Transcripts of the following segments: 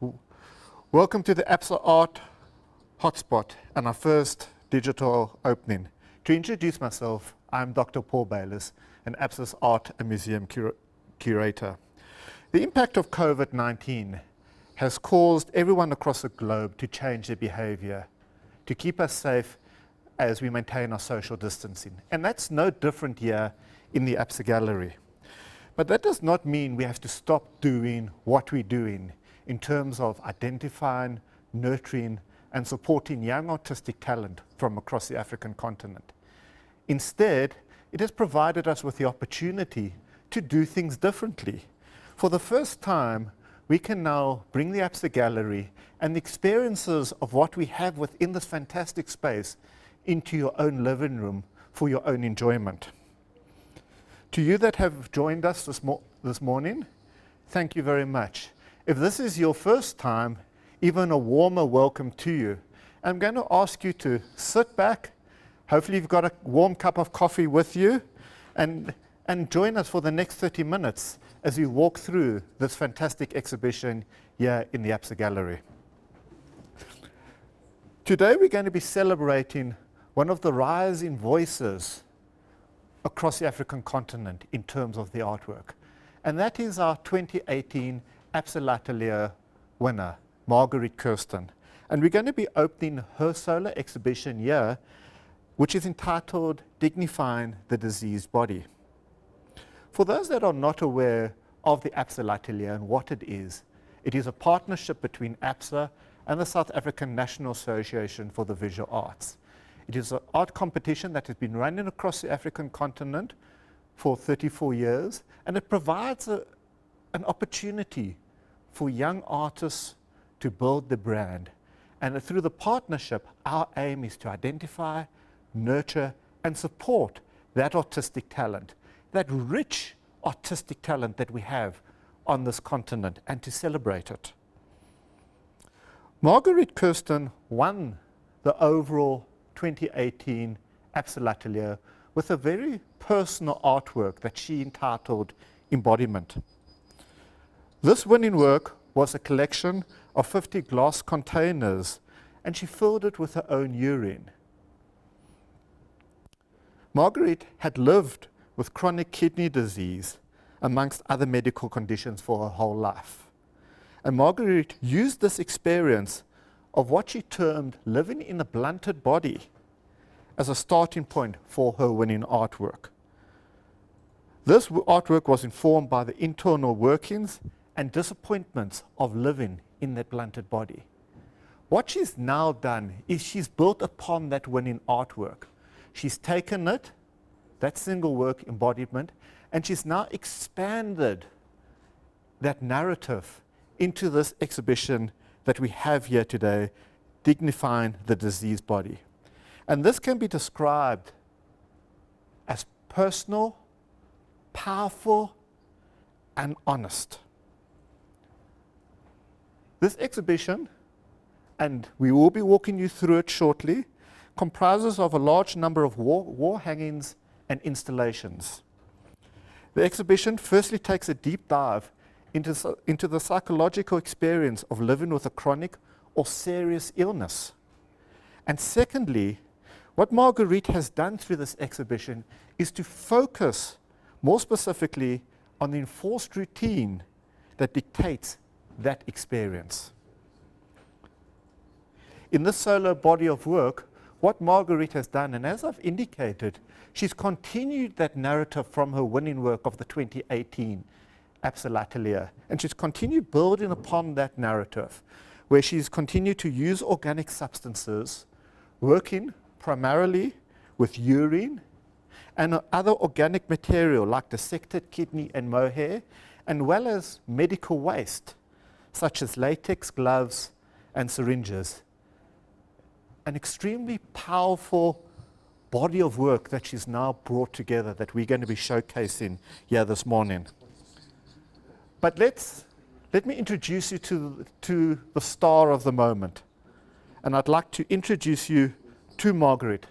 W- Welcome to the Absa Art Hot Spot and our first digital opening. To introduce myself, I'm Dr. Paul Bayliss, an Absa's Art and Museum Curator. The impact of COVID-19 has caused everyone across the globe to change their behavior, to keep us safe as we maintain our social distancing. And that's no different here in the Absa Gallery. But that does not mean we have to stop doing what we're doing in terms of identifying, nurturing, and supporting young artistic talent from across the African continent. Instead, it has provided us with the opportunity to do things differently. For the first time, we can now bring the Absa Gallery and the experiences of what we have within this fantastic space into your own living room for your own enjoyment. To you that have joined us this morning, thank you very much. If this is your first time, even a warmer welcome to you. I'm going to ask you to sit back. Hopefully you've got a warm cup of coffee with you and join us for the next 30 minutes as we walk through this fantastic exhibition here in the Absa Gallery. Today we're going to be celebrating one of the rising voices across the African continent in terms of the artwork. And that is our 2018 Absa L'Atelier winner, Marguerite Kirsten. And we're going to be opening her solo exhibition here, which is entitled Dignifying the Diseased Body. For those that are not aware of the Absa L'Atelier and what it is a partnership between Absa and the South African National Association for the Visual Arts. It is an art competition that has been running across the African continent for 34 years, and it provides an opportunity for young artists to build the brand. And through the partnership, our aim is to identify, nurture, and support that artistic talent, that rich artistic talent that we have on this continent, and to celebrate it. Marguerite Kirsten won the overall 2018 Absa L'Atelier with a very personal artwork that she entitled Embodiment. This winning work was a collection of 50 glass containers, and she filled it with her own urine. Marguerite had lived with chronic kidney disease, amongst other medical conditions, for her whole life. And Marguerite used this experience of what she termed living in a blunted body as a starting point for her winning artwork. This artwork was informed by the internal workings and disappointments of living in that blunted body. What she's now done is she's built upon that winning artwork. She's taken it, that single work embodiment, and she's now expanded that narrative into this exhibition that we have here today, Dignifying the Diseased Body. And this can be described as personal, powerful, and honest. This exhibition, and we will be walking you through it shortly, comprises of a large number of wall hangings and installations. The exhibition firstly takes a deep dive into the psychological experience of living with a chronic or serious illness. And secondly, what Marguerite has done through this exhibition is to focus more specifically on the enforced routine that dictates that experience. In this solo body of work, what Marguerite has done, and as I've indicated, she's continued that narrative from her winning work of the 2018 Absa L'Atelier, and she's continued building upon that narrative, where she's continued to use organic substances, working primarily with urine and other organic material like dissected kidney and mohair, and well as medical waste, such as latex, gloves, and syringes. An extremely powerful body of work that she's now brought together that we're going to be showcasing here this morning. But let me introduce you to the star of the moment. And I'd like to introduce you to Marguerite.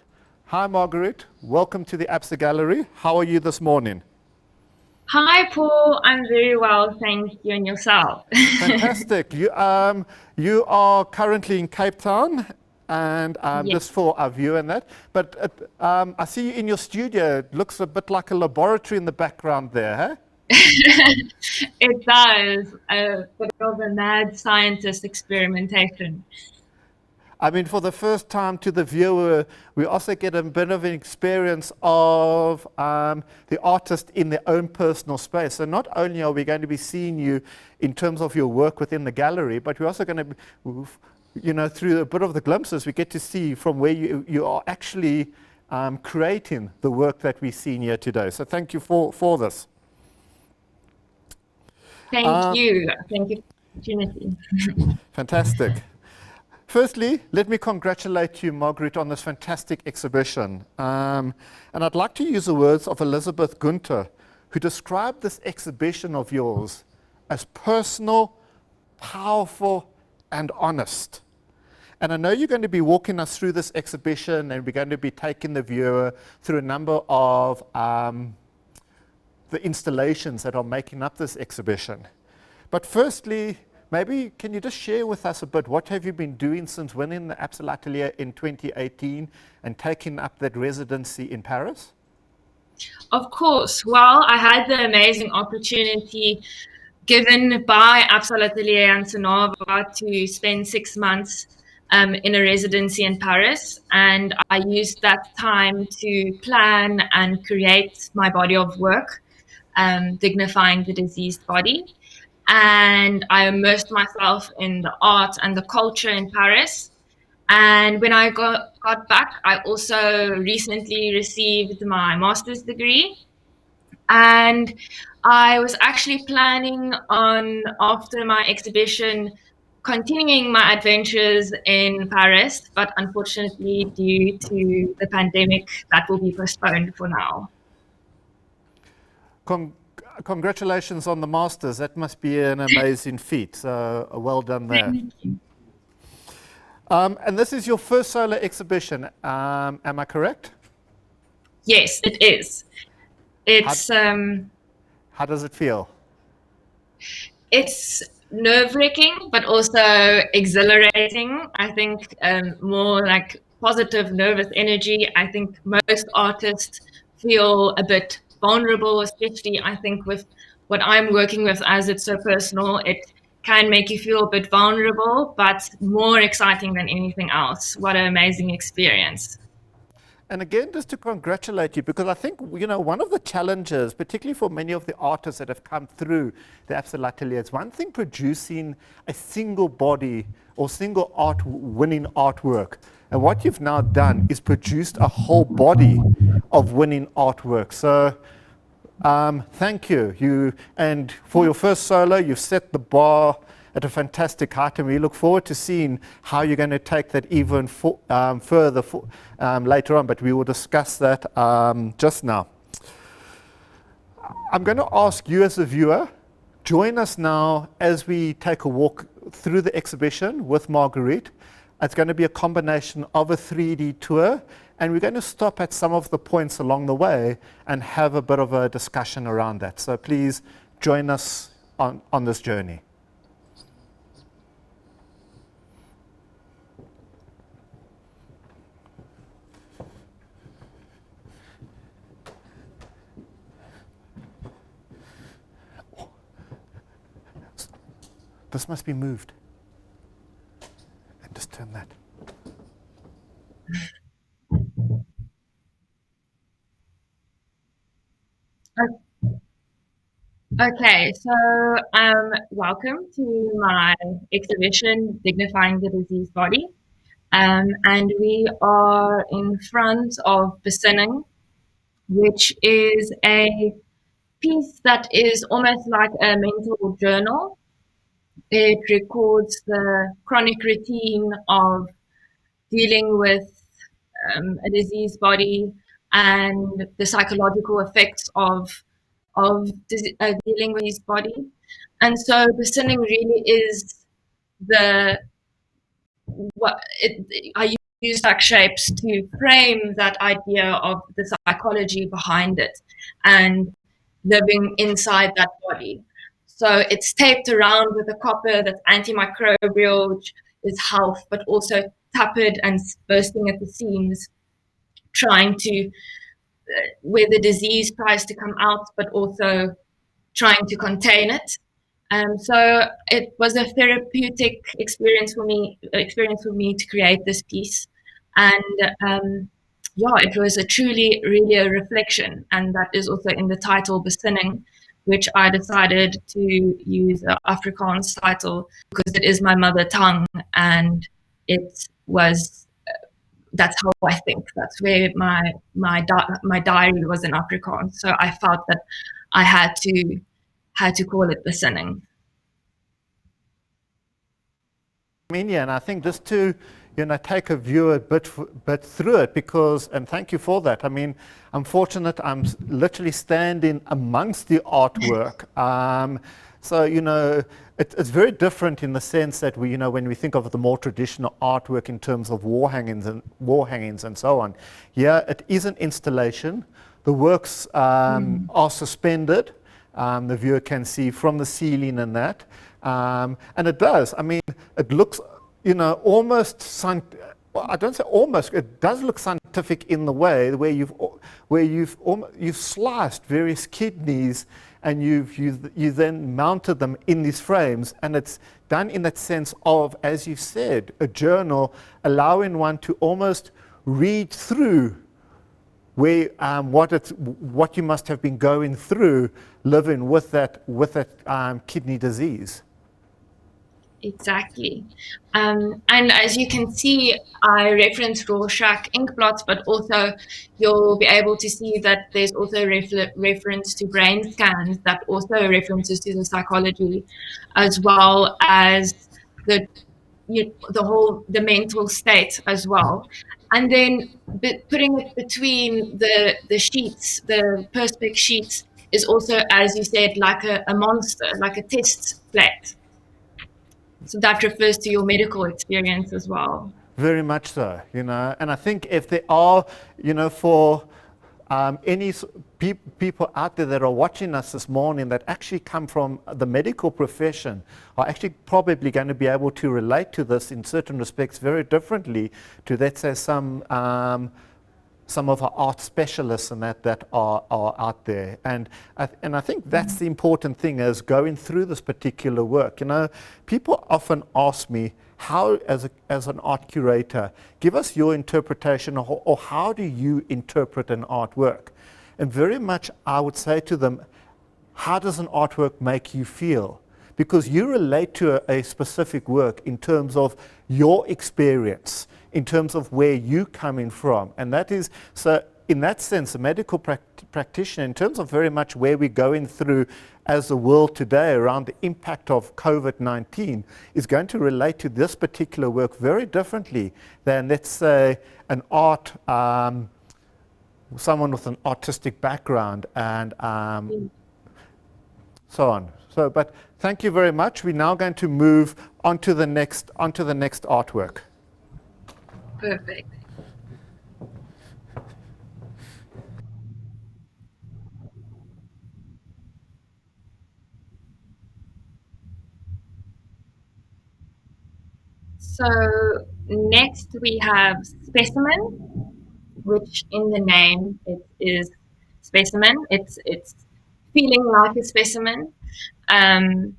Hi, Marguerite. Welcome to the Absa Gallery. How are you this morning? Hi, Paul. I'm very well, thank you, and yourself. Fantastic. You are currently in Cape Town, and Yes, just for our view and that. But I see you in your studio. It looks a bit like a laboratory in the background there, huh? it does. A bit of a mad scientist experimentation. I mean, for the first time to the viewer, we also get a bit of an experience of the artist in their own personal space. So not only are we going to be seeing you in terms of your work within the gallery, but we're also going to, through a bit of the glimpses, we get to see from where you are actually creating the work that we've seen here today. So thank you for this. Thank Uh, you. Thank you for the opportunity. Fantastic. Firstly, let me congratulate you, Margaret, on this fantastic exhibition. And I'd like to use the words of Elizabeth Gunter, who described this exhibition of yours as personal, powerful, and honest. And I know you're going to be walking us through this exhibition, and we're going to be taking the viewer through a number of the installations that are making up this exhibition. But firstly, maybe can you just share with us a bit, what have you been doing since winning the Absa L'Atelier in 2018 and taking up that residency in Paris? Of course. Well, I had the amazing opportunity given by Absa L'Atelier and Sonava to spend 6 months in a residency in Paris. And I used that time to plan and create my body of work, dignifying the diseased body. And I immersed myself in the art and the culture in Paris. And when I got back, I also recently received my master's degree. And I was actually planning on, after my exhibition, continuing my adventures in Paris, but unfortunately, due to the pandemic, that will be postponed for now. Con- Congratulations on the Masters. That must be an amazing feat. So well done there. Thank you. And this is your first solo exhibition, am I correct? Yes, it is. How, It's how does it feel? it's nerve-wracking, but also exhilarating. I think more like positive nervous energy. I think most artists feel a bit vulnerable, especially I think with what I'm working with, as it's so personal. It can make you feel a bit vulnerable, but more exciting than anything else. What an amazing experience. And again, just to congratulate you, because I think, one of the challenges, particularly for many of the artists that have come through the Absa L'Atelier, it's one thing producing a single body or single winning artwork. And what you've now done is produced a whole body of winning artwork. So thank you. And for your first solo, you've set the bar at a fantastic height, and we look forward to seeing how you're going to take that even further later on, but we will discuss that just now. I'm going to ask you as a viewer, join us now as we take a walk through the exhibition with Marguerite. It's going to be a combination of a 3D tour, and we're going to stop at some of the points along the way and have a bit of a discussion around that. So please join us on this journey. This must be moved. And just turn that. Okay, so welcome to my exhibition, Dignifying the Diseased Body. And we are in front of Besinning, which is a piece that is almost like a mental journal. It records the chronic routine of dealing with a diseased body and the psychological effects of dealing with his body. And so Besinning really is the what I use like shapes to frame that idea of the psychology behind it. And living inside that body. So it's taped around with a copper that's antimicrobial, which is health, but also tapered and bursting at the seams, trying to, where the disease tries to come out, but also trying to contain it. So it was a therapeutic experience for me to create this piece, and yeah, it was a truly, really a reflection, and that is also in the title, Besinning, which I decided to use an Afrikaans title because it is my mother tongue, and it was that's how I think. That's where my diary was in Afrikaans, so I felt that I had to call it Besinning. I mean, yeah, and I think just to, take a viewer a bit through it, because, and thank you for that. I mean, I'm fortunate I'm literally standing amongst the artwork. So, it's very different in the sense that when we think of the more traditional artwork in terms of wall hangings and so on, yeah, it is an installation. The works are suspended. The viewer can see from the ceiling and that. And it does. I mean, it looks, almost, I don't say almost, it does look scientific in the way where you've sliced various kidneys and you then mounted them in these frames, and it's done in that sense of, as you said, a journal, allowing one to almost read through where what you must have been going through living with that kidney disease. Exactly. And as you can see, I reference Rorschach ink blots, but also you'll be able to see that there's also reference to brain scans that also references to the psychology, as well as the mental state as well. And then putting it between the sheets, the perspex sheets, is also, as you said, like a monster, like a test plate. So that refers to your medical experience as well. Very much so, and I think if there are, for any people out there that are watching us this morning that actually come from the medical profession, are actually probably going to be able to relate to this in certain respects very differently to, let's say, some of our art specialists and that are out there. And I think that's the important thing is going through this particular work. People often ask me, how, as an art curator, give us your interpretation, or how do you interpret an artwork? And very much I would say to them, how does an artwork make you feel? Because you relate to a specific work in terms of your experience, in terms of where you coming from. And that is, so in that sense, a medical practitioner, in terms of very much where we're going through as a world today around the impact of COVID-19, is going to relate to this particular work very differently than, let's say, an art, someone with an artistic background and so on. So, but thank you very much. We're now going to move on to the next artwork. Perfect. So next we have specimen, which in the name it is specimen. It's feeling like a specimen, and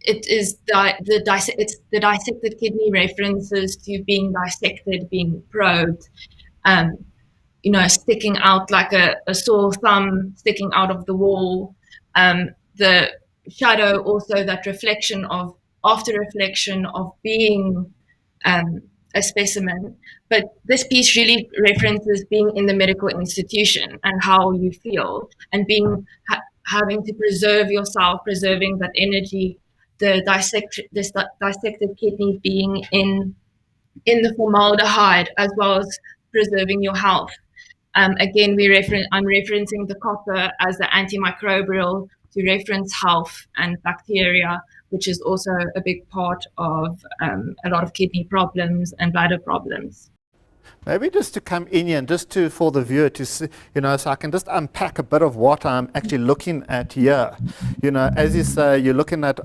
it is it's the dissected kidney references to being dissected, being probed, sticking out like a sore thumb sticking out of the wall. The shadow, also that reflection of after reflection of being a specimen. But this piece really references being in the medical institution and how you feel, and being having to preserve yourself, preserving that energy. The dissected kidney being in the formaldehyde, as well as preserving your health. Again, I'm referencing the copper as the antimicrobial to reference health and bacteria, which is also a big part of a lot of kidney problems and bladder problems. Maybe just to come in here and just to for the viewer to see, so I can just unpack a bit of what I'm actually looking at here. As you say, you're looking at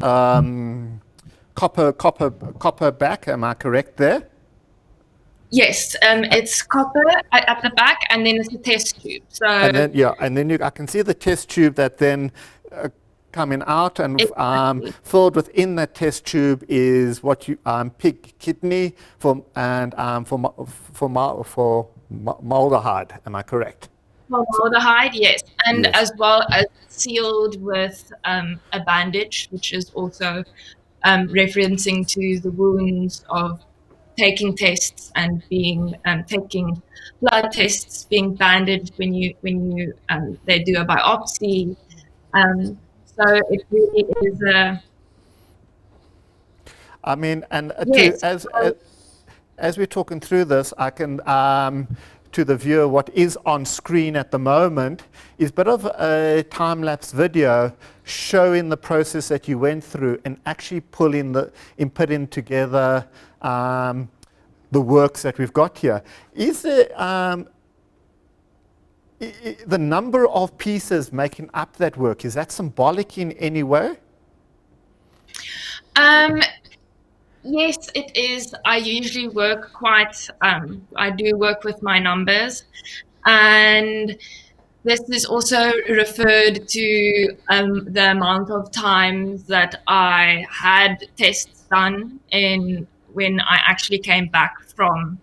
copper back. Am I correct there? Yes, it's copper at the back, and then it's a test tube. So I can see the test tube that then coming out and exactly. filled within that test tube is what you pig kidney for maldehyde. Am I correct? Formaldehyde, yes, and Yes. as well as sealed with a bandage, which is also referencing to the wounds of taking tests and being taking blood tests, being bandaged when you they do a biopsy. So it really is a I mean, and yes. as we're talking through this, I can, to the viewer, what is on screen at the moment is a bit of a time-lapse video showing the process that you went through and actually putting together the works that we've got here. Is there the number of pieces making up that work, is that symbolic in any way? Yes, it is. I usually work I do work with my numbers, and this is also referred to the amount of times that I had tests done in when I actually came back from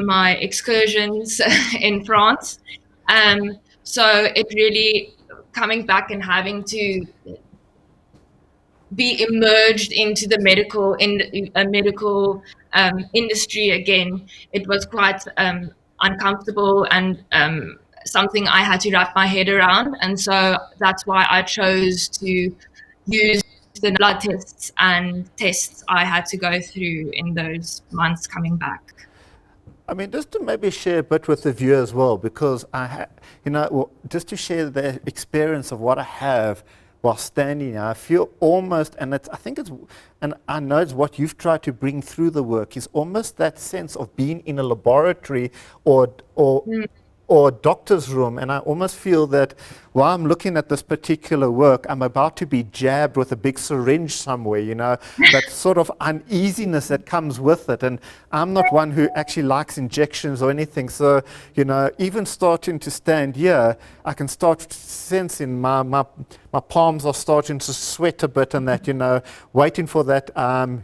my excursions in France. So it really coming back and having to be emerged into the medical industry again. It was quite uncomfortable and something I had to wrap my head around, and so that's why I chose to use the blood tests and tests I had to go through in those months coming back. I mean, just to maybe share a bit with the viewer as well, because just to share the experience of what I have while standing here, I feel almost, and I know it's what you've tried to bring through the work, is almost that sense of being in a laboratory or a doctor's room, and I almost feel that while I'm looking at this particular work, I'm about to be jabbed with a big syringe somewhere, that sort of uneasiness that comes with it. And I'm not one who actually likes injections or anything. So, even starting to stand here, I can start sensing my palms are starting to sweat a bit and that, waiting for that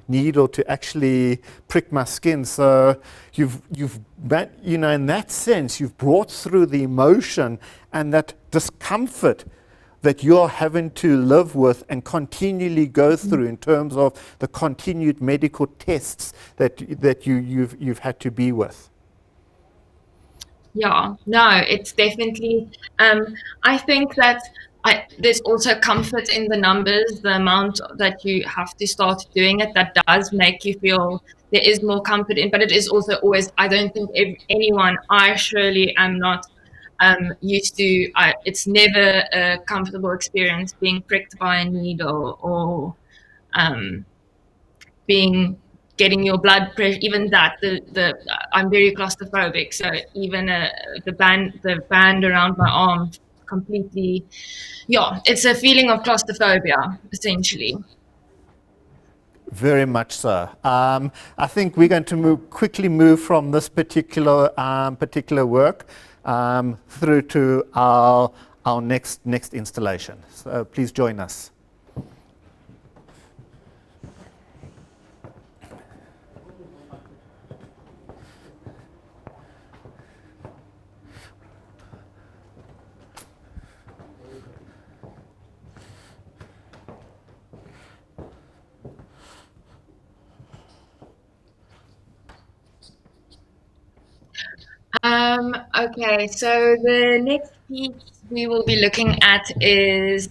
needle to actually prick my skin. So in that sense, you've brought through the emotion and that discomfort that you're having to live with and continually go through in terms of the continued medical tests that you've had to be with. Yeah, no, it's definitely. I think that there's also comfort in the numbers, the amount that you have to start doing it. That does make you feel there is more comfort in, but it is also always. I don't think anyone. I surely am not used to. It's never a comfortable experience being pricked by a needle or um, being getting your blood pressure. Even that the I'm very claustrophobic, so even the band around my arm completely, yeah, it's a feeling of claustrophobia essentially. Very much so. I think we're going to quickly move from this particular work through to our next installation. So please join us. Okay, so the next piece we will be looking at is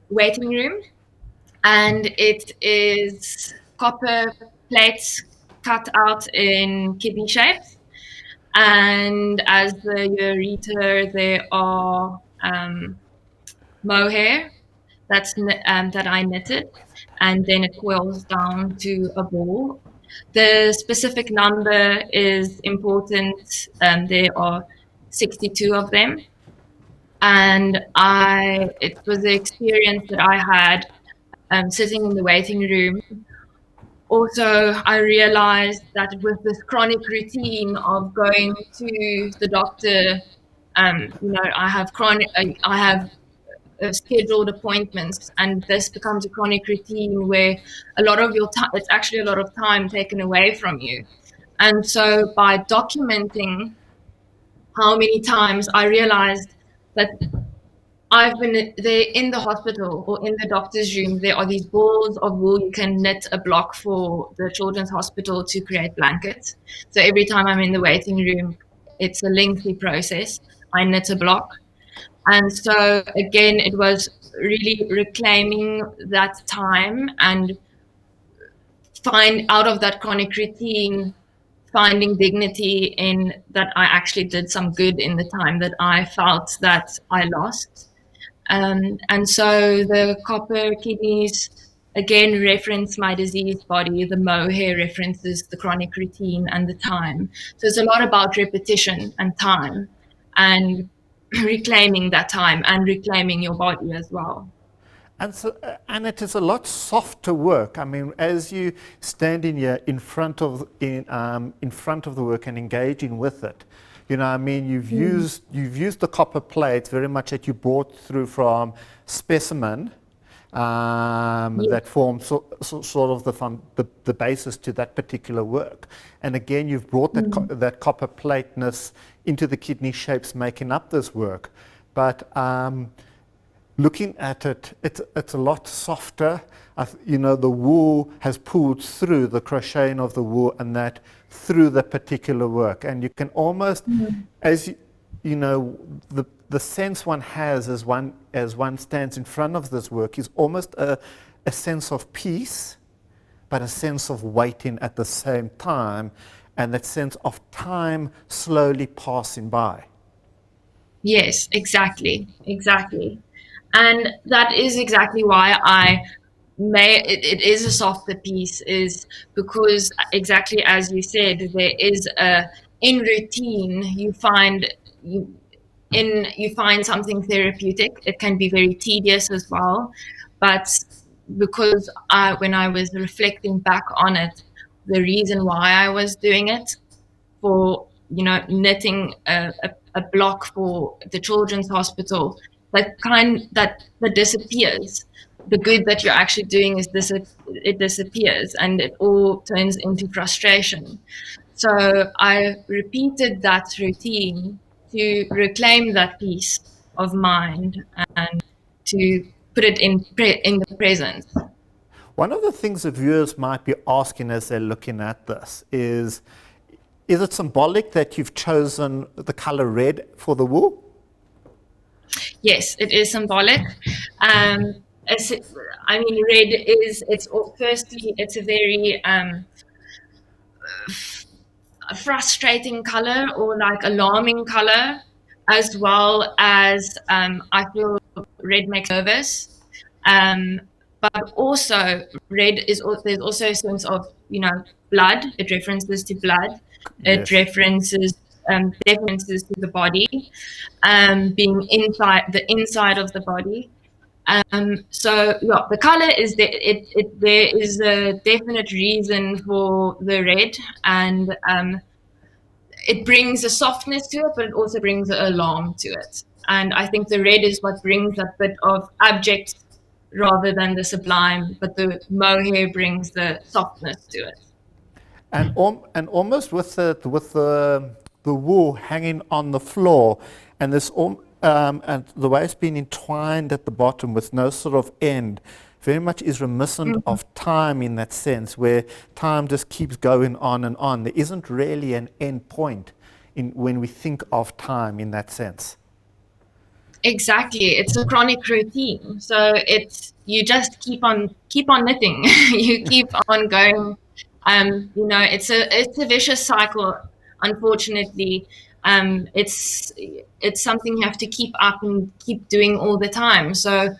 waiting room, and it is copper plates cut out in kidney shapes. And as the ureter, there are mohair that I knitted, and then it coils down to a ball. The specific number is important. There are 62 of them. And it was the experience that I had sitting in the waiting room. Also, I realized that with this chronic routine of going to the doctor, I have scheduled appointments, and this becomes a chronic routine where a lot of your time, it's actually a lot of time taken away from you. And so by documenting how many times I realized that I've been there in the hospital or in the doctor's room, there are these balls of wool. You can knit a block for the children's hospital to create blankets. So every time I'm in the waiting room, it's a lengthy process. I knit a block. And so again, it was really reclaiming that time and find out of that chronic routine, finding dignity in that I actually did some good in the time that I felt that I lost. And so the copper kidneys again reference my diseased body. The mohair references the chronic routine and the time. So it's a lot about repetition and time and reclaiming that time and reclaiming your body as well. And so, and it is a lot softer work. I mean, as you standing here in front of the work and engaging with it, you know, I mean, you've used the copper plates very much that you brought through from specimen that form sort of the basis to that particular work. And again, you've brought that copper plateness into the kidney shapes making up this work. But looking at it, it's a lot softer. You know, the wool has pulled through the crocheting of the wool and that through the particular work. And you can almost, as you know, the sense one has as one stands in front of this work is almost a sense of peace, but a sense of waiting at the same time, and that sense of time slowly passing by. Yes, exactly. And that is exactly why it is a softer piece, is because exactly as you said, there is in routine you find something therapeutic. It can be very tedious as well, but because when I was reflecting back on it, the reason why I was doing it, for knitting a block for the children's hospital, that disappears. The good that you're actually doing it disappears, and it all turns into frustration. So I repeated that routine to reclaim that peace of mind and to put it in the present. One of the things the viewers might be asking as they're looking at this is it symbolic that you've chosen the color red for the wool? Yes, it is symbolic. I mean, red firstly, it's a very frustrating color, or like alarming color, as well as I feel red makes me nervous. But also there's also a sense of blood. It references to blood. It Yes. references to the body, being inside of the body. So yeah, the color is there is a definite reason for the red, and it brings a softness to it, but it also brings an alarm to it. And I think the red is what brings that bit of abject rather than the sublime, but the mohair brings the softness to it. And almost with the wool hanging on the floor, and and the way it's been entwined at the bottom with no sort of end, very much is reminiscent of time in that sense, where time just keeps going on and on. There isn't really an end point when we think of time in that sense. Exactly, it's a chronic routine. So you just keep on knitting. You keep on going. It's a vicious cycle. Unfortunately, it's something you have to keep up and keep doing all the time. So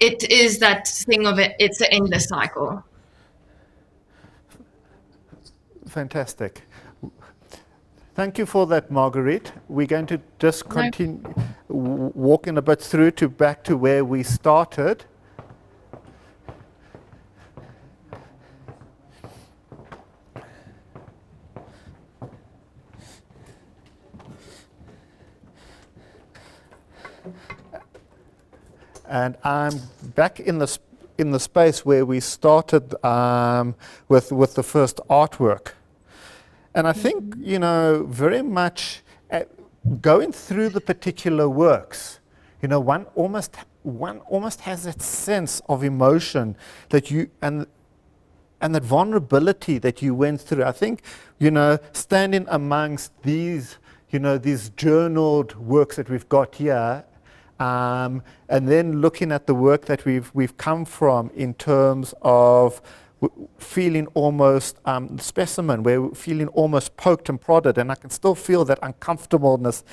it is that thing of it. It's an endless cycle. Fantastic. Thank you for that, Marguerite. We're going to just continue walking a bit through to back to where we started. And I'm back in the space where we started with the first artwork. And I think, you know, very much going through the particular works, you know, one almost has that sense of emotion that you, and that vulnerability that you went through. I think, you know, standing amongst these, you know, these journaled works that we've got here, and then looking at the work that we've come from in terms of feeling almost specimen, where we're feeling almost poked and prodded, and I can still feel that uncomfortableness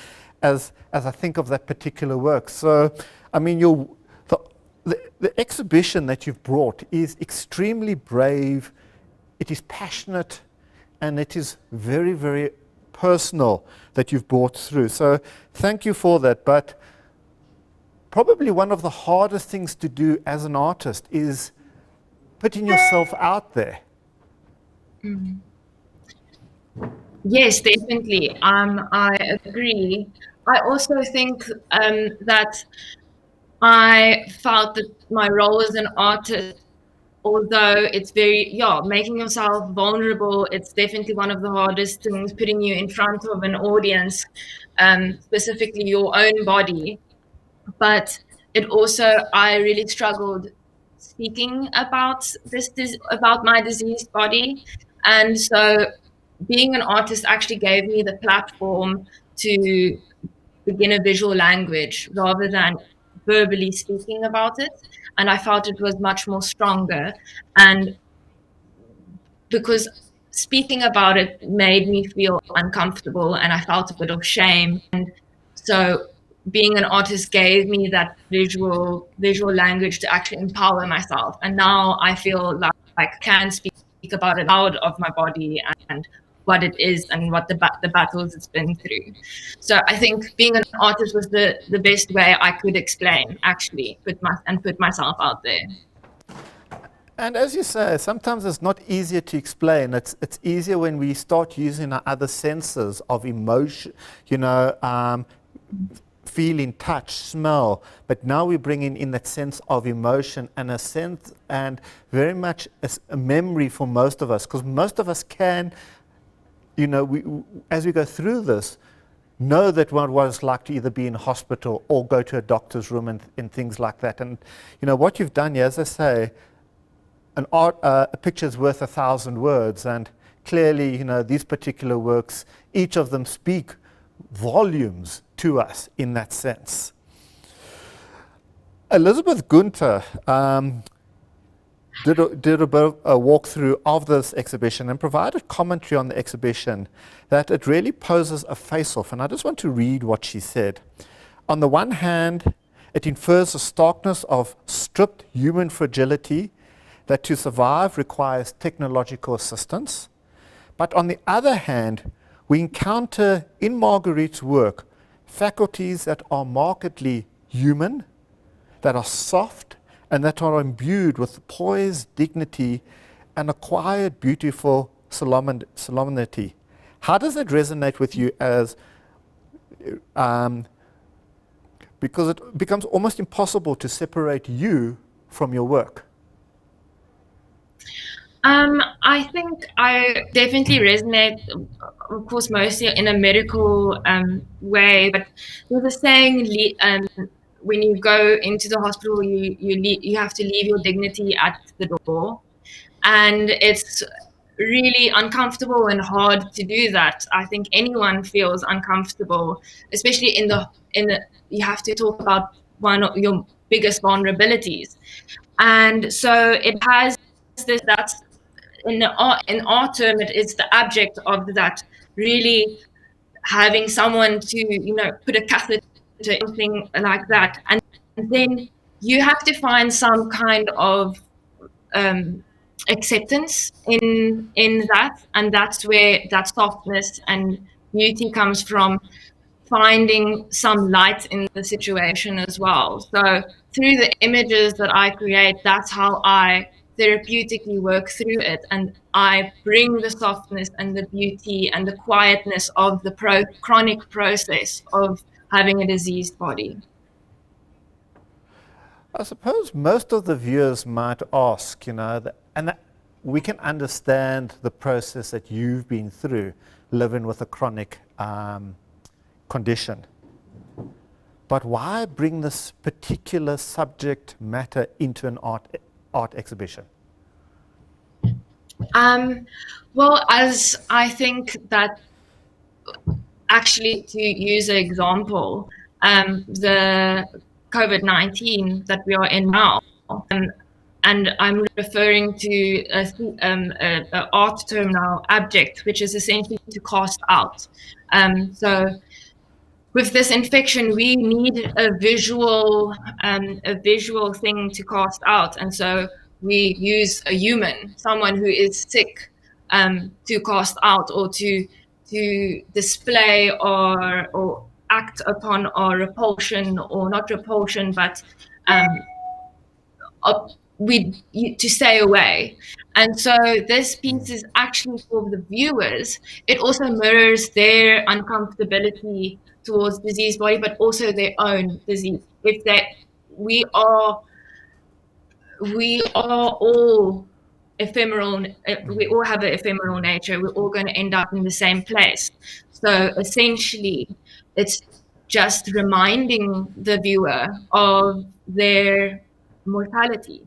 as I think of that particular work. So, I mean, the exhibition that you've brought is extremely brave, it is passionate, and it is very, very personal that you've brought through. So thank you for that. But probably one of the hardest things to do as an artist is putting yourself out there. Mm. Yes, definitely. I agree. I also think that I felt that my role as an artist, although it's very, making yourself vulnerable, it's definitely one of the hardest things, putting you in front of an audience, specifically your own body. But it also, I really struggled speaking about about my diseased body. And so being an artist actually gave me the platform to begin a visual language rather than verbally speaking about it. And I felt it was much more stronger. And because speaking about it made me feel uncomfortable and I felt a bit of shame. And so being an artist gave me that visual language to actually empower myself. And now I feel like I can speak about it out of my body and what it is and what the battles it's been through. So I think being an artist was the best way I could explain, actually, put myself out there. And as you say, sometimes it's not easier to explain. It's easier when we start using our other senses of emotion, you know, feeling, touch, smell. But now we're bringing in that sense of emotion and a sense, and very much a memory for most of us, because most of us can, you know, as we go through this, know that what it's like to either be in hospital or go to a doctor's room and things like that. And, you know, what you've done here, as I say, a picture's worth 1,000 words, and clearly, you know, these particular works, each of them speak volumes to us in that sense. Elizabeth Gunter did a bit of a walkthrough of this exhibition and provided commentary on the exhibition that it really poses a face-off, and I just want to read what she said. On the one hand, it infers a starkness of stripped human fragility that to survive requires technological assistance. But on the other hand, we encounter in Marguerite's work faculties that are markedly human, that are soft, and that are imbued with poise, dignity, and a quiet, beautiful solemnity. How does that resonate with you as, because it becomes almost impossible to separate you from your work? I think I definitely resonate, of course, mostly in a medical way. But there's a saying: when you go into the hospital, you have to leave your dignity at the door, and it's really uncomfortable and hard to do that. I think anyone feels uncomfortable, especially in the you have to talk about one of your biggest vulnerabilities, and so it has this that's in art term, it is the object of that, really having someone to, you know, put a catheter, something like that, and then you have to find some kind of acceptance in that, and that's where that softness and beauty comes from, finding some light in the situation as well. So through the images that I create, that's how I therapeutically work through it, and I bring the softness and the beauty and the quietness of the chronic process of having a diseased body. I suppose most of the viewers might ask, we can understand the process that you've been through living with a chronic condition. But why bring this particular subject matter into an art exhibition? Well, as I think that, actually, to use an example, the COVID-19 that we are in now, and I'm referring to a art term now, abject, which is essentially to cast out. So with this infection, we need a visual thing to cast out, and so we use a human, someone who is sick, to cast out, or to display or act upon our repulsion, or not repulsion, but to stay away. And so this piece is actually for the viewers. It also mirrors their uncomfortability towards diseased body, but also their own disease. If they, we are all ephemeral. We all have an ephemeral nature. We're all going to end up in the same place. So essentially, it's just reminding the viewer of their mortality.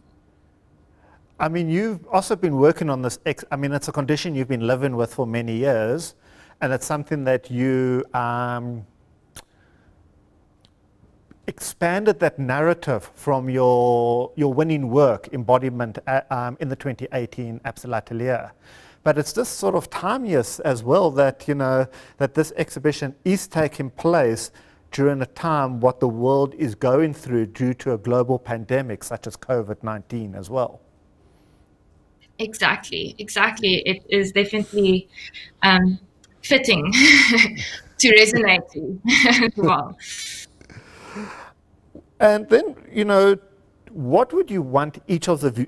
I mean, you've also been working on this. It's a condition you've been living with for many years, and it's something that you expanded that narrative from your winning work embodiment in the 2018 Absa L'Atelier. But it's this sort of timeless as well, that that this exhibition is taking place during a time what the world is going through due to a global pandemic such as COVID-19 as well. Exactly. It is definitely fitting to resonate to as well. And then, what would you want each of the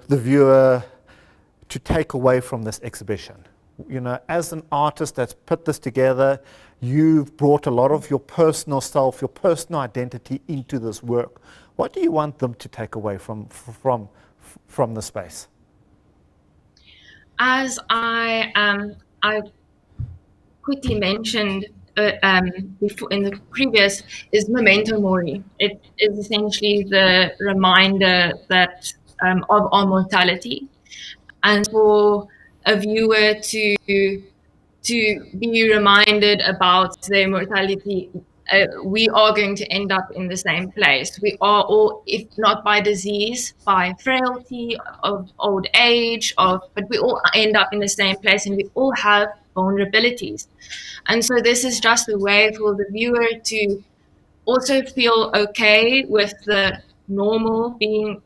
viewer to take away from this exhibition? As an artist that's put this together, you've brought a lot of your personal self, your personal identity into this work. What do you want them to take away from the space? As I quickly mentioned before in the previous, is Memento Mori. It is essentially the reminder that of our mortality, and for a viewer to be reminded about their mortality. We are going to end up in the same place. We are all, if not by disease, by frailty, of old age, but we all end up in the same place, and we all have vulnerabilities. And so this is just a way for the viewer to also feel okay with the normal being,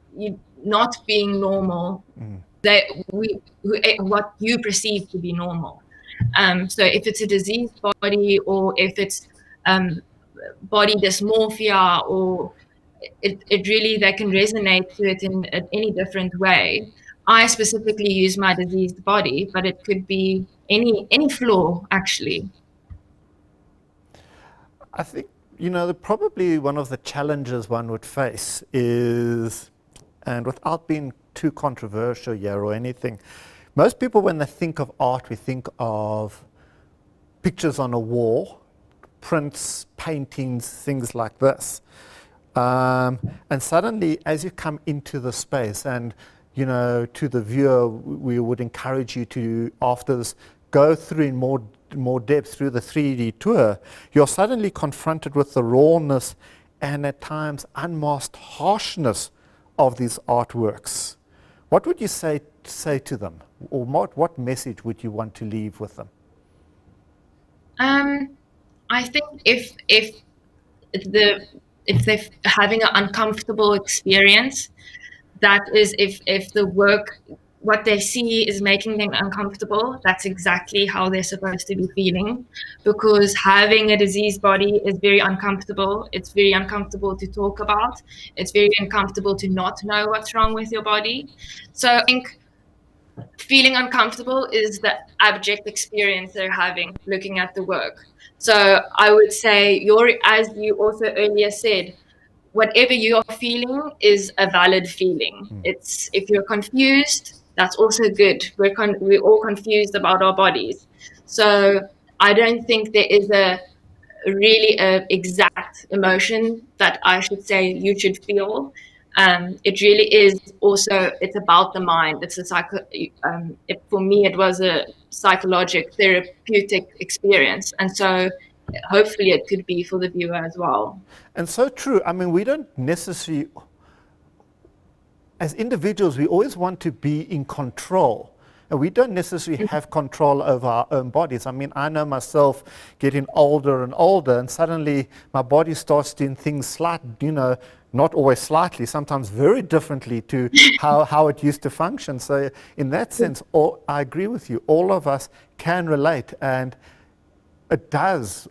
not being normal, that what you perceive to be normal. So if it's a diseased body, or if it's body dysmorphia, or it really, they can resonate to it in any different way. I specifically use my diseased body, but it could be any flaw, actually. I think, probably one of the challenges one would face is, and without being too controversial here or anything, most people, when they think of art, we think of pictures on a wall, prints, paintings, things like this. And suddenly, as you come into the space, and to the viewer, we would encourage you to, after this, go through in more depth through the 3D tour. You're suddenly confronted with the rawness and at times unmasked harshness of these artworks. What would you say to them, or what message would you want to leave with them? I think if they're having an uncomfortable experience, that is, if the work what they see is making them uncomfortable, that's exactly how they're supposed to be feeling, because having a diseased body is very uncomfortable. It's very uncomfortable to talk about. It's very uncomfortable to not know what's wrong with your body. So I think feeling uncomfortable is the abject experience they're having looking at the work. So I would say, as you also earlier said, whatever you're feeling is a valid feeling. It's, if you're confused, that's also good. We're all confused about our bodies. So I don't think there is really a exact emotion that I should say you should feel. It really is also, it's about the mind. It's for me, it was a psychologic therapeutic experience. And so hopefully it could be for the viewer as well. And so true. I mean, we don't necessarily, as individuals, we always want to be in control. And we don't necessarily have control over our own bodies. I mean, I know myself getting older and older, and suddenly my body starts doing things not always slightly, sometimes very differently to how it used to function. So in that sense, I agree with you. All of us can relate, and it does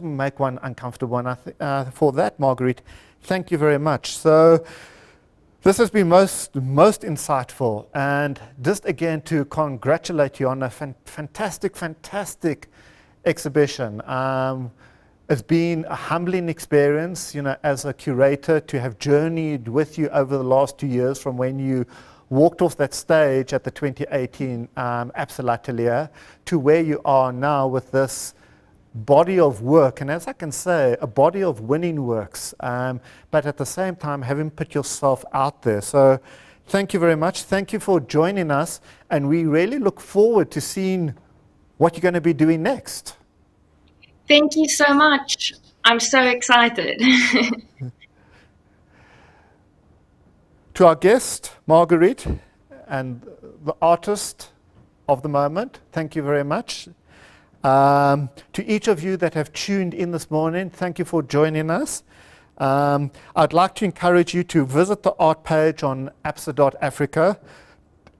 make one uncomfortable. And for that, Marguerite, thank you very much. So this has been most insightful, and just again to congratulate you on a fantastic exhibition. It's been a humbling experience, as a curator, to have journeyed with you over the last 2 years, from when you walked off that stage at the 2018 Absa L'Atelier to where you are now with this body of work, and as I can say, a body of winning works, but at the same time having put yourself out there. So thank you very much. Thank you for joining us, and we really look forward to seeing what you're going to be doing next. Thank you so much. I'm so excited. To our guest, Marguerite, and the artist of the moment, thank you very much. To each of you that have tuned in this morning, thank you for joining us. I'd like to encourage you to visit the art page on absa.africa,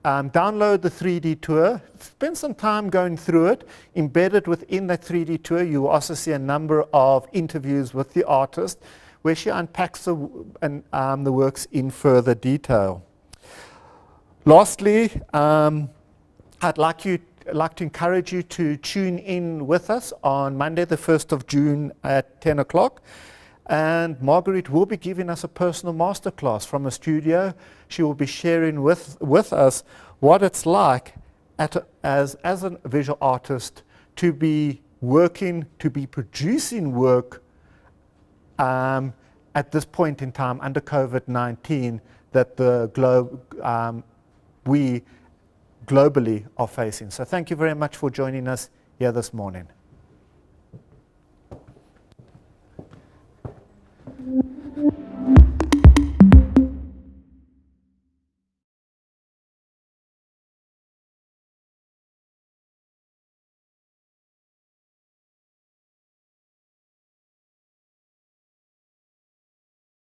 download the 3D tour, spend some time going through it. Embedded within that 3D tour, you will also see a number of interviews with the artist where she unpacks the works in further detail. Lastly, I'd like to encourage you to tune in with us on Monday, the 1st of June at 10 o'clock. And Marguerite will be giving us a personal masterclass from a studio. She will be sharing with us what it's like as a visual artist to be working, to be producing work at this point in time under COVID-19 that the we globally are facing. So thank you very much for joining us here this morning.